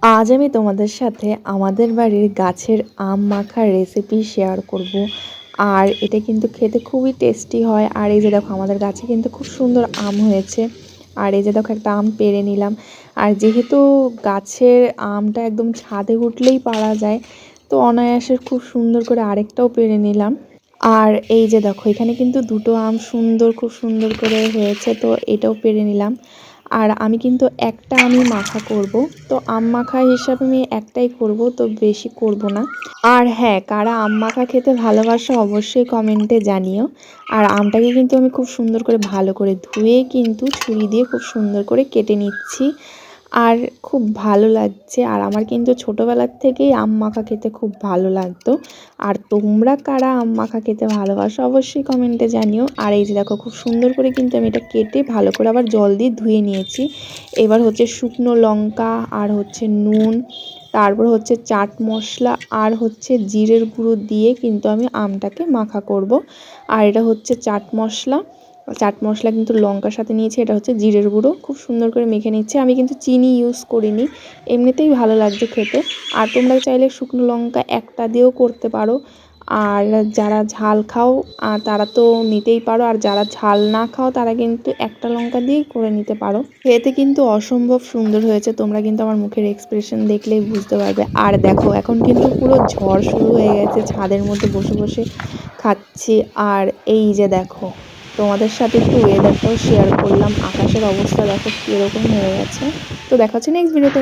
আজ আমি তোমাদের সাথে আমাদের বাড়ির গাছের আম মাখার রেসিপি শেয়ার করব। আর এটা কিন্তু খেতে খুবই টেস্টি হয়। আর এই যে দেখো আমাদের গাছে কিন্তু খুব সুন্দর আম হয়েছে। আর এই যে দেখো একটা আম পেড়ে নিলাম। আর যেহেতু গাছের আমটা একদম ছাদে উঠলেই পারা যায়, তো অনায়াসে খুব সুন্দর করে আরেকটাও পেড়ে নিলাম। আর এই যে দেখো এখানে কিন্তু দুটো আম খুব সুন্দর করে হয়েছে, তো এটাও পেড়ে নিলাম। আর আমি কিন্তু একটা আমি মাখা করব, তো আম মাখা হিসাবে আমি একটাই করব, তো বেশি করব না। আর হ্যাঁ, কারা আম মাখা খেতে ভালোবাসো অবশ্যই কমেন্টে জানিও। আর আমটাকে কিন্তু আমি খুব সুন্দর করে ভালো করে ধুয়ে কিন্তু ছুরি দিয়ে খুব সুন্দর করে কেটে নিচ্ছি। আর খুব ভালো লাগছে। আর আমার কিন্তু ছোটোবেলার থেকেই আম মাখা খেতে খুব ভালো লাগতো। আর তোমরা কারা আম মাখা খেতে ভালোবাসো অবশ্যই কমেন্টে জানিও। আর এই যে দেখো খুব সুন্দর করে কিন্তু আমি এটা কেটে ভালো করে আবার জল দিয়ে ধুয়ে নিয়েছি। এবার হচ্ছে শুকনো লঙ্কা আর হচ্ছে নুন, তারপর হচ্ছে চাট মশলা আর হচ্ছে জিরের গুঁড়ো দিয়ে কিন্তু আমি আমটাকে মাখা করব। আর এটা হচ্ছে চাট মশলা কিন্তু লঙ্কার সাথে নিয়েছি, এটা হচ্ছে জিরের গুঁড়ো। খুব সুন্দর করে মেখে নিচ্ছে। আমি কিন্তু চিনি ইউজ করিনি, এমনিতেই ভালো লাগছে খেতে। আর তোমরা চাইলে শুকনো লঙ্কা একটা দিয়েও করতে পারো। আর যারা ঝাল খাও তারা তো নিতেই পারো, আর যারা ঝাল না খাও তারা কিন্তু একটা লঙ্কা দিয়েই করে নিতে পারো। খেতে কিন্তু অসম্ভব সুন্দর হয়েছে, তোমরা কিন্তু আমার মুখের এক্সপ্রেশন দেখলেই বুঝতে পারবে। আর দেখো এখন কিন্তু পুরো ঝড় শুরু হয়ে গেছে, ছাদের মধ্যে বসে বসে খাচ্ছি। আর এই যে দেখো তোমাদের সাথে একটু ওয়েদারটাও শেয়ার করলাম, আকাশের অবস্থা দেখো কীরকম হয়ে গেছে। তো দেখা হচ্ছে নেক্সট ভিডিওতে।